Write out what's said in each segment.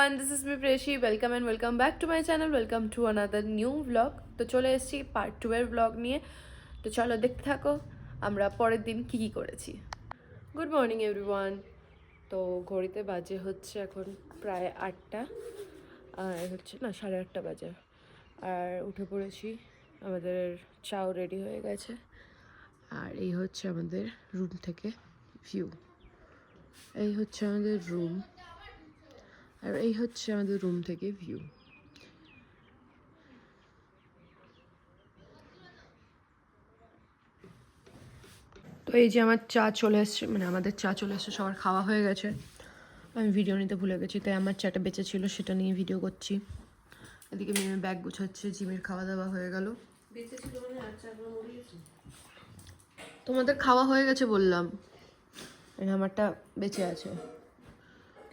everyone, this is me Preshi. Welcome and welcome back to my channel. Welcome to another new vlog. তো চলে এসেছি part 2 এর vlog নিয়ে। তো চলো দেখতে থাকো আমরা পরের দিন কি কি করেছি। Good morning everyone. তো ঘড়িতে বাজে হচ্ছে এখন প্রায় 8টা, আর হচ্ছে না 8:30 বাজে। আর উঠে পড়েছি, আমাদের চাও রেডি হয়ে গেছে। আর এই হচ্ছে আমাদের রুম থেকে ভিউ। এই হচ্ছে আমাদের রুম, আর এই হচ্ছে আমাদের রুম থেকে ভিউ। তো এই যে আমার চা চলে এসছে, মানে আমাদের চা চলে এসছে, সবার খাওয়া হয়ে গেছে। আমি ভিডিও নিতে ভুলে গেছি, তাই আমার চাটা বেঁচে ছিল, সেটা নিয়ে ভিডিও করছি। এদিকে মেয়ে ব্যাগ গুছাচ্ছে, জিমের খাওয়া দাওয়া হয়ে গেল। তোমাদের খাওয়া হয়ে গেছে বললাম, আমারটা বেঁচে আছে।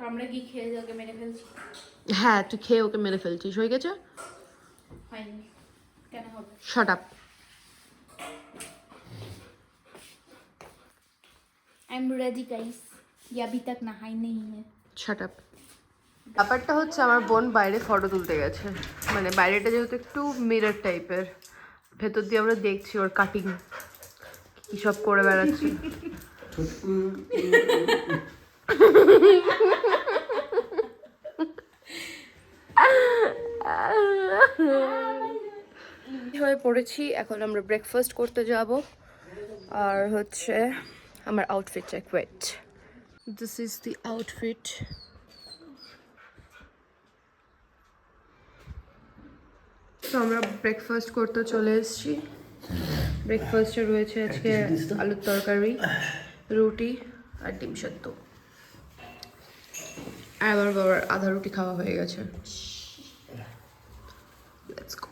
আমরা কি খেয়ে ওকে মেরে ফেলছি? হ্যাঁ, তুই খেয়ে ওকে মেরে ফেলছিস। হয়ে গেছে? হয়নি, কেন হবে? Shut up. I am ready guys, ये अभी तक नहाई नहीं है। Shut up. ব্যাপারটা হচ্ছে আমার বোন বাইরে ফটো তুলতে গেছে, মানে বাইরেটা যেহেতু একটু মিরর টাইপের, ভেতর দিয়ে আমরা দেখছি ওর কাটিং কি সব করে বেড়াচ্ছে। হয়ে পড়েছি, এখন আমরা ব্রেকফাস্ট করতে যাব। আর হচ্ছে আমার outfit check, wait, this is the outfit. তো আমরা ব্রেকফাস্ট করতে চলে এসেছি। ব্রেকফাস্টে রয়েছে আজকে আলুর তরকারি, রুটি আর ডিম সেদ্ধ। আর আমার বাবার আধা রুটি খাওয়া হয়ে গেছে। Let's go.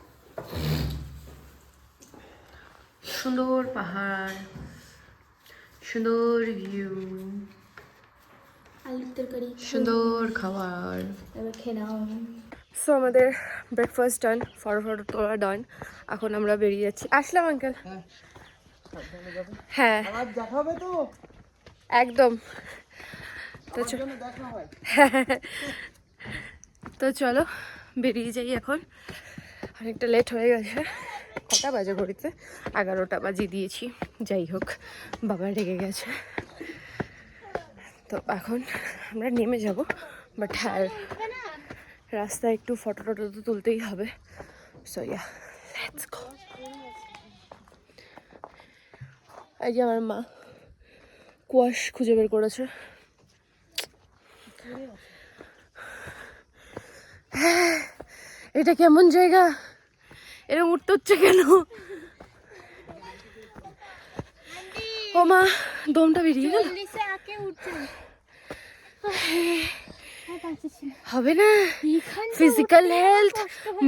সুন্দর পাহাড়, সুন্দর ভিউ, আলুর তরকারি, সুন্দর খাবার। এবার খেয়ে নাও। সো আমাদের ব্রেকফাস্ট ডান, ফটো তোলা ডান। এখন আমরা বেরিয়ে যাচ্ছি। আসলাম আঙ্কেল। হ্যাঁ দেখাবে তো একদম। তো চলো বেরিয়ে যাই এখন, অনেকটা লেট হয়ে গেছে। কটা বাজে ঘড়িতে? 11টা বাজিয়ে দিয়েছি। যাই হোক, বাবা রেগে গেছে। তো এখন আমরা নেমে যাব, বাট হ্যাঁ রাস্তায় একটু ফটো টটো তো তুলতেই হবে। So yeah, let's go. এই যে আমার মা কুয়াশ খুঁজে বের করেছে। এটা কেমন জায়গা? এরকম উঠতে হচ্ছে কেন? ও মা, দমটা বেরিয়ে গেল। হবে না, ফিজিক্যাল হেলথ,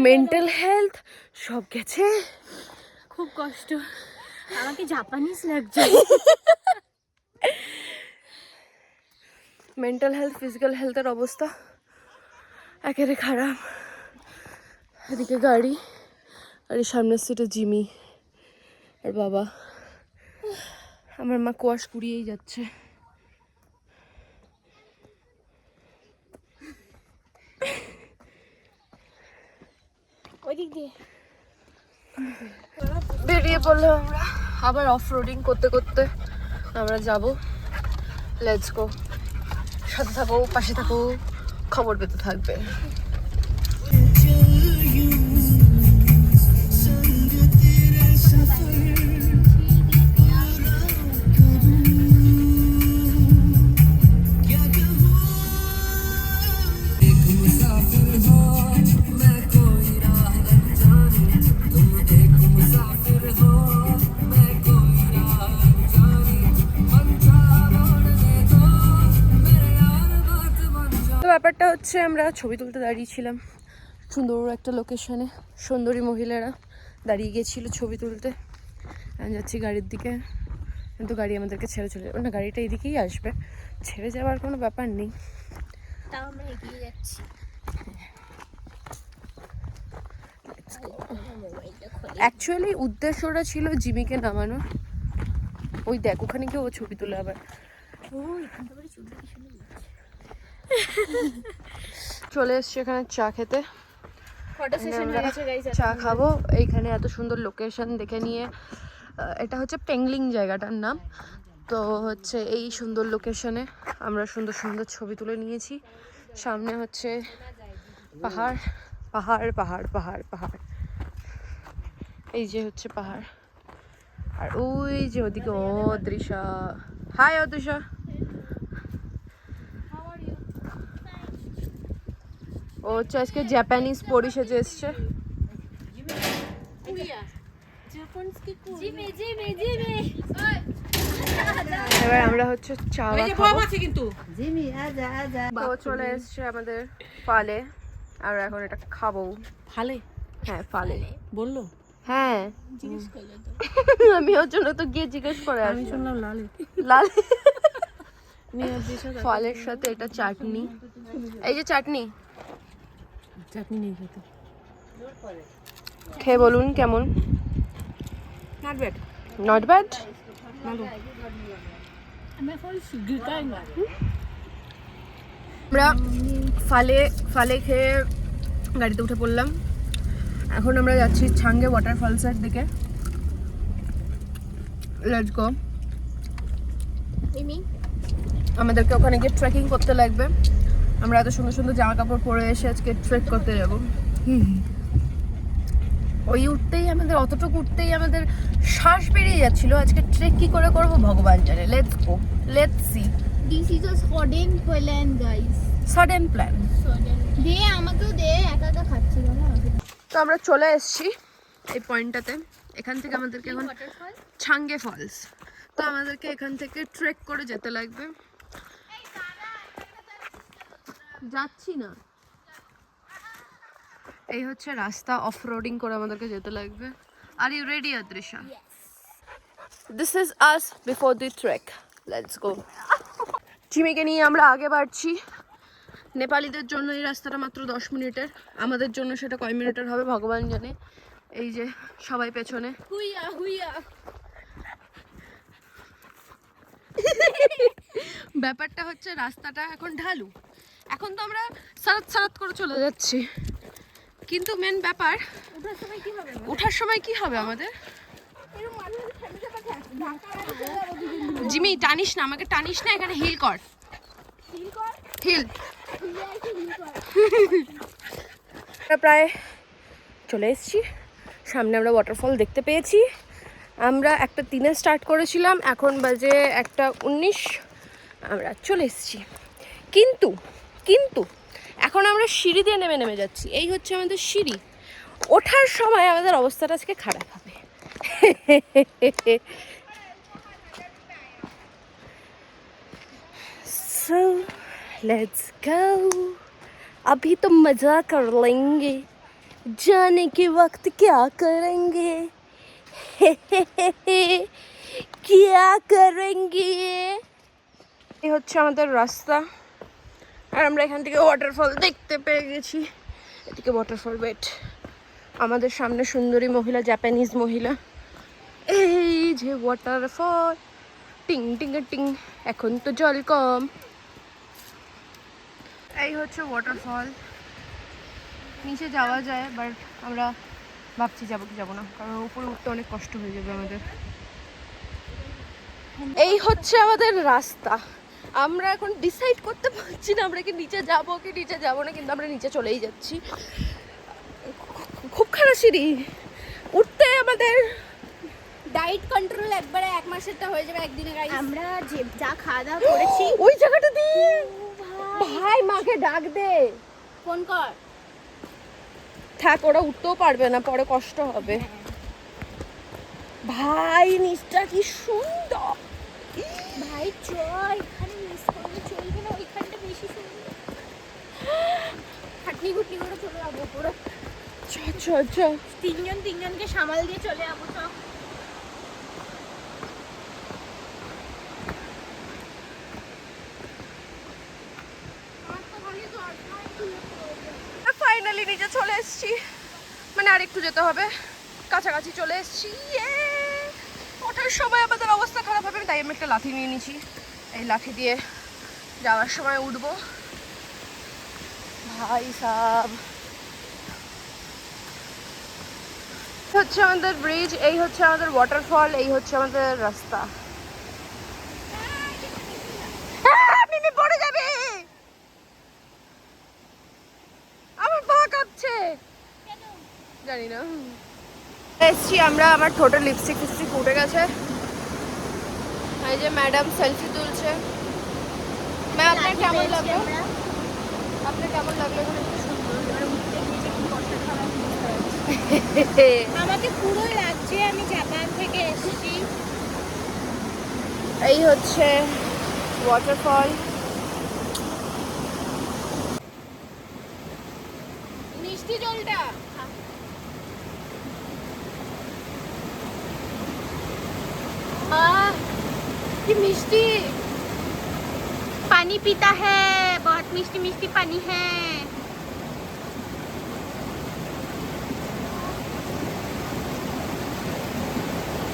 মেন্টাল হেলথ সব গেছে। খুব কষ্ট, আমাকে জাপানিজ লাগছে। মেন্টাল হেলথ, ফিজিক্যাল হেলথের অবস্থা একেবারে খারাপ। এদিকে গাড়ি, আর এই সামনের সিটে জিমি আর বাবা। আমার মা কুয়াশ কুড়িয়েই যাচ্ছে। ওইদিক দিয়ে বেরিয়ে পড়লাম আমরা আবার অফ রোডিং করতে করতে। আমরা যাব, লেটস গো। সাথে থাকো, পাশে থাকো, খবর পেতে থাকবে। ব্যাপারটা হচ্ছে আমরা ছবি তুলতে দাঁড়িয়েছিলাম সুন্দর একটা লোকেশনে। সুন্দরী মহিলারা দাঁড়িয়ে গিয়েছিল ছবি তুলতে। আমি যাচ্ছি গাড়ির দিকে, কিন্তু গাড়ি আমাদেরকে ছেড়ে চলে যাবে না, গাড়িটা এদিকেই আসবে, ছেড়ে যাওয়ার কোনো ব্যাপার নেই। তাও আমরা এগিয়ে যাচ্ছি। অ্যাকচুয়ালি উদ্দেশ্যটা ছিল জিমিকে নামানো। ওই দেখ ওখানে গিয়ে ও ছবি তোলে আবার। ও এখান থেকে চুলটা কি সুন্দর লাগছে। চলে এসেছি এখানে চা খেতে। ফটো সেশন হয়ে গেছে গাইস। চা খাবো এইখানে, এত সুন্দর লোকেশন দেখে নিয়ে। এটা হচ্ছে পেংলিং জায়গাটার নাম। তো হচ্ছে এই সুন্দর লোকেশনে আমরা সুন্দর সুন্দর ছবি তুলে নিয়েছি। সামনে হচ্ছে পাহাড় পাহাড় পাহাড় পাহাড় পাহাড়, এই যে হচ্ছে পাহাড়, আর ওই যে ওদিকে অদৃশা। হাই অদৃশা। ও হচ্ছে আজকে জাপানিজ পরি সেজে এসছে। এবার আমরা হচ্ছে চা খাবো। তো চলে এসছে আমাদের ফালে, আর এখন এটা খাবো। ফালে? হ্যাঁ ফালে বললো? হ্যাঁ আমি ওর জন্য তো গিয়ে জিজ্ঞেস করে আমি আসলাম। শুনলাম লালে। লাল ফলের সাথে এটা চাটনি, এই যে চাটনি। চাটনি নেই খেতে। খেয়ে বলুন কেমন। Not bad. Not bad. ভালো। আমরা ফালে খেয়ে গাড়িতে উঠে পড়লাম। এখন আমরা যাচ্ছি ছাঙ্গে ওয়াটারফলসের দিকে। Let's go. আমাদেরকে ওখানে গিয়ে ট্রেকিং করতে লাগবে। আমরা এত সুন্দর সুন্দর জামা কাপড় পরে এসে আজকে ট্রেক করতে যাব। ওই উঠতেই আমাদের, অতটুকু উঠতেই আমাদের শ্বাস বেরিয়ে যাচ্ছিল। আজকে ট্রেক কি করে করবো ভগবান জানে। Let's go, let's see. This is a sudden plan guys. Sudden plan. দে আমাকেও দে, একা একা খাচ্ছি না। তো আমরা চলে এসেছি এই পয়েন্টটাতে। এখান থেকে আমাদেরকে এখন ছাঙ্গে ফলস। তো আমাদেরকে এখান থেকে ট্রেক করে যেতে লাগবে। যাচ্ছি না, এই হচ্ছে রাস্তা। অফ রোডিং করে আমাদেরকে যেতে লাগবে। Are you ready Adrisha? This is us before the trek. Let's go. জিমিকে নিয়ে আমরা আগে বাড়ছি। নেপালিদের জন্য এই রাস্তাটা মাত্র 10 মিনিটের, আমাদের জন্য সেটা কয় মিনিটের হবে ভগবান জানে। এই যে সবাই পেছনে। হুইয়া হুইয়া। ব্যাপারটা হচ্ছে রাস্তাটা এখন ঢালু। এখন তো আমরা সারাত সারাত করে চলে যাচ্ছি, কিন্তু মেন ব্যাপার ওঠার সময় কি হবে আমাদের। জিমি টানিস না আমাকে, টানিস না, এখানে হিল কর, হিল। আমরা প্রায় চলে এসেছি সামনে। আমরা ওয়াটারফল দেখতে পেয়েছি। আমরা 1:03 স্টার্ট করেছিলাম, এখন বাজে 1:19। আমরা চলে এসেছি, কিন্তু কিন্তু এখন আমরা সিঁড়ি দিয়ে নেমে নেমে যাচ্ছি। এই হচ্ছে আমাদের সিঁড়ি। ওঠার সময় আমাদের অবস্থাটা আজকে খারাপ হবে। So let's go. अभी तो मजा कर लेंगे, जाने के वक्त क्या करेंगे। क्या करेंगे। এই হচ্ছে আমাদের রাস্তা, আর আমরা এখান থেকে ওয়াটারফল দেখতে পেয়ে গেছি। এদিকে ওয়াটারফল ওয়েট, আমাদের সামনে সুন্দরী মহিলা, জাপানিজ মহিলা। এই যে ওয়াটারফল, টিং টিং টিং। এখন তো জল কম। এই হচ্ছে ওয়াটারফল। নিচে যাওয়া যায়, বাট আমরা ভাবছি যাবো কি যাবো না, কারণ উপরে উঠতে অনেক কষ্ট হয়ে যাবে আমাদের। এই হচ্ছে আমাদের রাস্তা। আমরা এখন ডিসাইড করতে পারছি না আমরা কি নিচে যাবো কি নিচে যাবো না, কিন্তু আমরা নিচে চলেই যাচ্ছি। খুব খারাপ সিঁড়ি, উঠতে আমাদের ডায়েট কন্ট্রোল একবারে 1 মাসেরটা হয়ে যাবে একদিনে গাইস। আমরা যে যা খাওয়া দাওয়া করেছি ওই জায়গাটা দিয়ে। ভাই মাকে ডাক দে, ফোন কর। থাক, ওরা উঠতেও পারবে না, পরে কষ্ট হবে। ভাই নিচটা কি সুন্দর। ভাই চ, এখানে মিস করলে চলবে না, ওইখানটা বেশি সুন্দর। খাটনি গুটনি করে চলে যাবো পুরো। চ চ চ। তিনজনকে সামাল দিয়ে চলে যাবো। চ। ফাইনালি নিচে চলে এসেছি, মানে আর একটু যেতে হবে, কাছাকাছি চলে এসেছি। ওঠার সময় আমাদের অবস্থা খারাপ হবে, তাই আমি একটা লাঠি নিয়ে নিয়েছি। এই লাঠি দিয়ে যাওয়ার সময় উঠবো। ভাই সাব, হচ্ছে আমাদের ব্রিজ, এই হচ্ছে আমাদের ওয়াটারফল, এই হচ্ছে আমাদের রাস্তা। মিমি পড়ে যাবে, আমার পা কাঁপছে, জানি না। এসছি আমরা, আমার ঠোঁটে লিপস্টিক ফিপস্টিক উঠে গেছে। এই যে ম্যাডাম সেলফি তুলছে। ম্যাম আপনার কেমন লাগলো? আপনার কেমন লাগলো? আমাকে পুরো লাগছে আমি জাপান থেকে এসেছি। এই হচ্ছে ওয়াটারফল। মিষ্টি জলটা কি মিষ্টি, पानी पीता है, बहुत मिष्टी मिष्टी पानी है।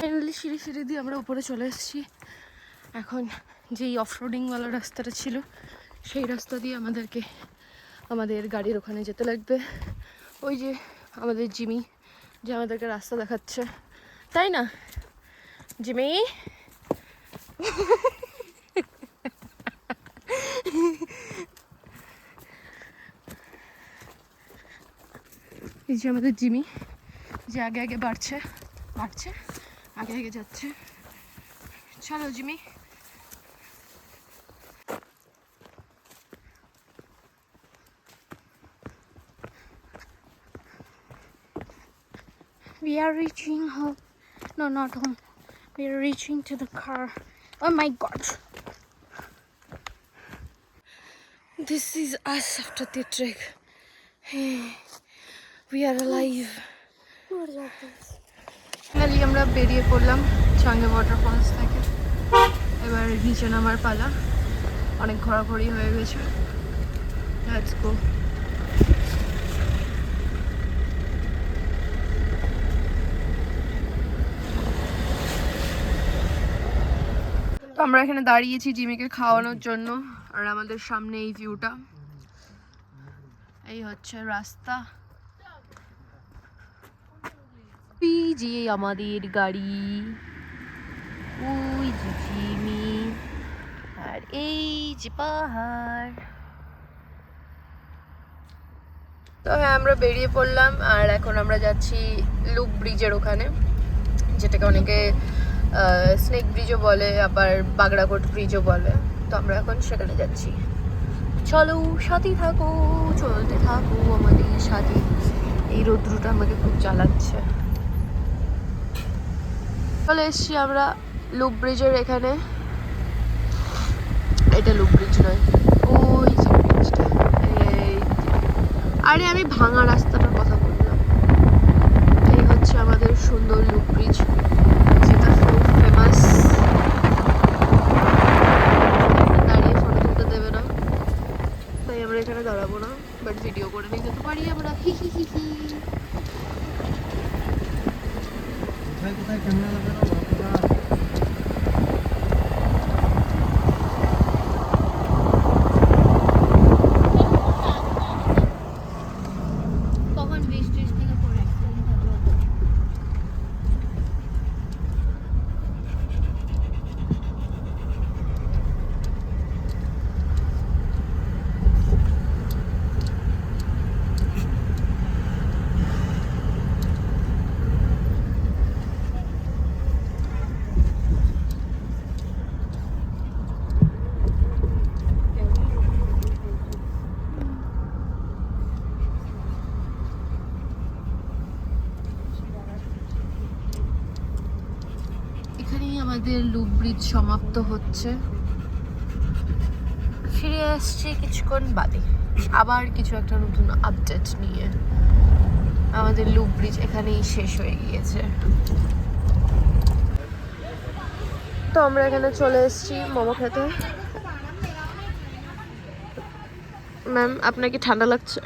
ফাইনালি সিঁড়ি সিঁড়ি দিয়ে আমরা উপরে চলে এসেছি। এখন যেই অফরোডিংওয়ালা রাস্তাটা ছিল সেই রাস্তা দিয়ে আমাদেরকে আমাদের গাড়ির ওখানে যেতে লাগবে। ওই যে আমাদের জিমি যে আমাদেরকে রাস্তা দেখাচ্ছে, তাই না জিমি? এই যে আমাদের জিমি যে আগে আগে বাড়ছে বাড়ছে, আগে আগে যাচ্ছে। চলো Jimmy. We are reaching home. No, not home. We are reaching to the car. Oh my god. This is us after the trek. We are alive. Finally আমরা বেরিয়ে পড়লাম চাঙ্গে ওয়াটারফলস থেকে। এবার নিচে নামার পালা, অনেক ঘোরাঘুরি হয়ে গেছে। Let's go. তো আমরা এখানে দাঁড়িয়েছি জিমিকে খাওয়ানোর জন্য, আর আমাদের সামনে এই ভিউটা, এই হচ্ছে রাস্তা। এই যে আমাদের গাড়ি, ওই যে জিমি, আর এই যে পাহাড়। তো হ্যাঁ, আমরা বেরিয়ে পড়লাম আর এখন আমরা যাচ্ছি লুপ ব্রিজের ওখানে, যেটাকে অনেকে স্নেক ব্রিজও বলে, আবার বাগড়াকোট ব্রিজও বলে। তো আমরা এখন সেখানে যাচ্ছি। চলো সাথে থাকো, চলতে থাকো আমাদের সাথে। এই রৌদ্রটা আমাকে খুব জ্বালাচ্ছে। চলে এসছি আমরা লুপ ব্রিজের এখানে। এটা লুপ ব্রিজ নয়, ওই যে ব্রিজটা। আরে আমি ভাঙা রাস্তাটার কথা বললাম। এই হচ্ছে আমাদের সুন্দর লুপ ব্রিজ, যেটা খুব ফেমাস। দাঁড়িয়ে ফটো তুলতে দেবে না, তাই আমরা এখানে দাঁড়াবো না, বাট ভিডিও করে নিয়ে যেতে পারি আমরা। হি হি হি হি। কোথায় কোথায় ক্যামেরা লাগানো বাবা? কখন বৃষ্টি থেকে পড়ে এখানেই আমাদের লুপ ব্রিজ সমাপ্ত হচ্ছে। ফিরে আসছি কিছুক্ষণ বাদে আবার কিছু একটা নতুন আপডেট নিয়ে। আমাদের লুপ ব্রিজ এখানেই শেষ হয়ে গিয়েছে। তো আমরা এখানে চলে এসেছি মোমো খেতে। ম্যাম আপনার কি ঠান্ডা লাগছে?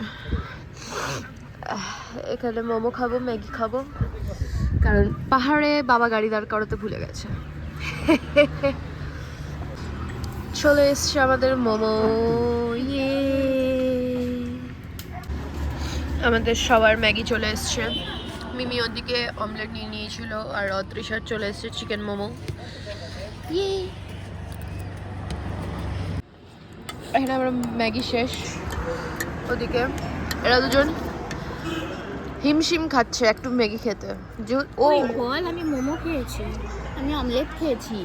এখানে মোমো খাবো, ম্যাগি খাবো, কারণ পাহাড়ে বাবা গাড়ি দাঁড় করাতে ভুলে গেছে। চলে এসছে আমাদের মোমো। ইয়ে আমাদের সবার ম্যাগি চলে এসছে। মিমি ওদিকে অমলেট নিয়ে নিয়েছিল আর অদৃশ্যার চলে এসছে চিকেন মোমো। এখানে আমরা ম্যাগি শেষ, ওদিকে এরা দুজন হিমশিম খাচ্ছে একটু ম্যাগি খেতে। ও বল, আমি মোমো খেয়েছি, আমি অমলেট খেয়েছি।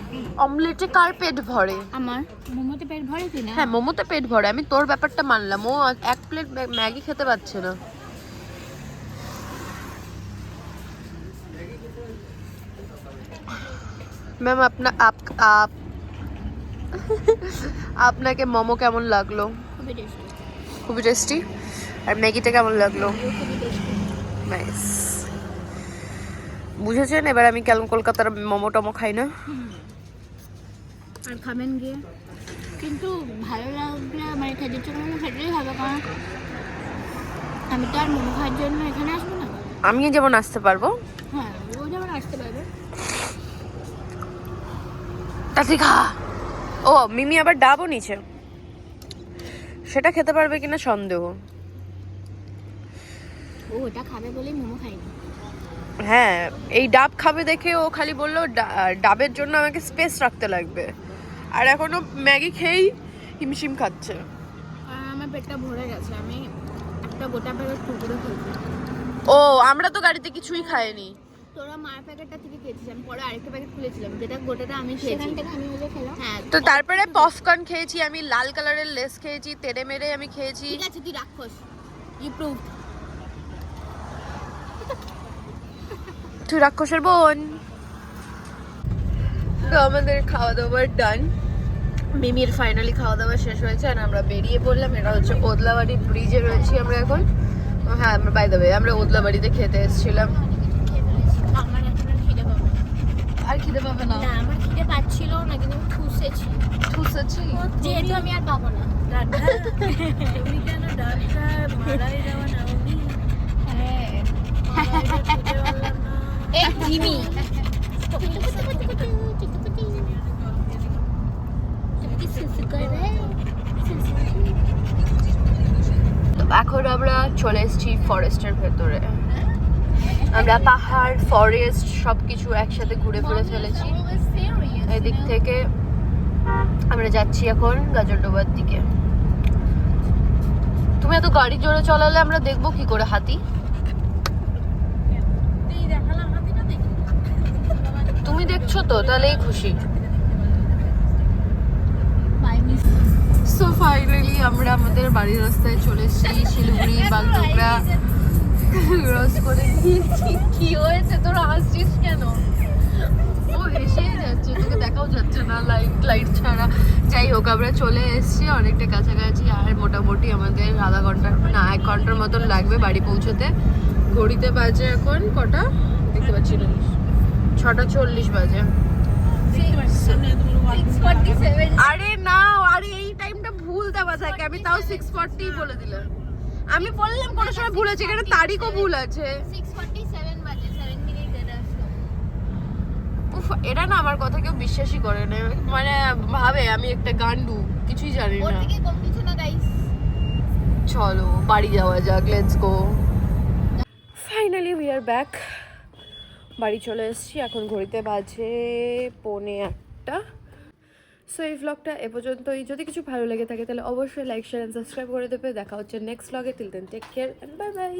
অমলেটে কার পেট ভরে? আমার মোমোতে পেট ভরে কিনা? হ্যাঁ মোমোতে পেট ভরে, আমি তোর ব্যাপারটা মানলাম। ও এক প্লেট ম্যাগি খেতে পারছে না। ম্যাম আপনাকে মোমো কেমন লাগলো? খুবই টেস্টি। খুবই টেস্টি। আর ম্যাগিটা কেমন লাগলো? খুবই টেস্টি। নাইস। বুঝেছেন এবার আমি কেমন কলকাতার মোমো টমো খাই না। আর খাবেন গিয়ে, কিন্তু ভালো লাগলে মানে খেতে মোমো খেতেই হবে, কারণ আমি তো আর মোমো খাওয়ার জন্য এখানে আসবো না। আমি যেমন আসতে পারবো, হ্যাঁ ও যেমন আসতে পারবে। তাতে খা। ও মিমি আবার ডাবও নিচে, সেটা খেতে পারবে কিনা সন্দেহ। ও ওটা খাবে বলেই মোমো খাইনি। হ্যাঁ এই ডাব খাবে দেখে ও খালি বললো ডাবের জন্য আমাকে স্পেস রাখতে লাগবে, আর এখনো ম্যাগি খেয়েই হিমশিম খাচ্ছে। আর আমার পেটটা ভরে গেছে, আমি একটা গোটা প্যাকেট টুকরো খেয়েছি। ও আমরা তো গাড়িতে কিছুই খাইনি। তোরা মার প্যাকেটটা থেকে খেয়েছিস, আমি পরে আরেকটা প্যাকেট খুলেছিলাম, যেটা গোটাটা আমি খেয়েছি। সেখান থেকে আমি ওই যে খেলাম। হ্যাঁ তো তারপরে পপকর্ন খেয়েছি আমি, লাল কালারের লেস খেয়েছি, তেড়ে মেরে আমি খেয়েছি। ঠিক আছে, তুই রাক্ষস, ইউ প্রুভ। তুই রাক্ষসের বোন। তো আমাদের খাওয়া দাওয়ার ডান, মিমির ফাইনালি খাওয়া দাওয়া শেষ হয়েছে আর আমরা বেরিয়ে পড়লাম। এটা হচ্ছে ওদলাবাড়ি ব্রিজে রয়েছি আমরা এখন। হ্যাঁ আমরা বাই দ্য ওয়ে আমরা ওদলাবাড়িতে খেতে এসেছিলাম। আমার এখন আর খিদে পাবে না। আর খিদে পাবে না? না আমার খিদে পাচ্ছিল না, কিন্তু আমি ঠুসেছি। ঠুসেছি যেহেতু আমি আর পাবো না। তুমি কেন ডালটা মারাই দেওয়া নাওনি? হ্যাঁ এই জিমি তো এখন আমরা চলে এসেছি ফরেস্টের ভেতরে। আমরা পাহাড় ফরেস্ট সবকিছু একসাথে ঘুরে ফিরে ফেলেছি। এদিক থেকে আমরা যাচ্ছি এখন গাজরডোবার দিকে। তুমি এত গাড়ি জোরে চলালে আমরা দেখবো কি করে হাতি? তুমি দেখছো তো, তাহলেই খুশি। সো ফাইনালি আমরা আমাদের বাড়ির রাস্তায় চলে এসেছি। শিলিগুড়ি বাগডোগরা ক্রস করে দিয়েছি। কি হয়েছে তোর হাসছিস কেন? ও হেসেই যাচ্ছে, তোকে দেখাও যাচ্ছে না লাইট ছাড়া। যাই হোক আমরা চলে এসেছি অনেকটা কাছাকাছি, আর মোটামুটি আমাদের আধা ঘন্টার না 1 ঘন্টার মতন লাগবে বাড়ি পৌঁছতে। ঘড়িতে বাজে এখন কটা দেখতে পাচ্ছি না, 6:40 বাজে। আরে না, আরে এই টাইমটা ভুল দেওয়া থাকে, আমি তাও 6:40 বলে দিলাম। আমি বললাম কোনো সময় ভুল আছে, এখানে তারিখও ভুল আছে। 6:47 বাজে, 7 মিনিট এটা আসলো। উফ, এটা না আমার কথা কেউ বিশ্বাসই করে না, মানে ভাবে আমি একটা গান্ডু, কিছুই জানি ওর না। থেকে কম কিছু না গাইস। চলো বাড়ি যাওয়া যাক, let's go. Finally we are back. বাড়ি চলে এসেছি, এখন ঘড়িতে বাজে 1:45। সো এই ভ্লগটা এ পর্যন্তই। যদি কিছু ভালো লেগে থাকে তাহলে অবশ্যই লাইক শেয়ার অ্যান্ড সাবস্ক্রাইব করে দেবে। দেখা হচ্ছে নেক্সট ভ্লগে। Till then take care and bye by.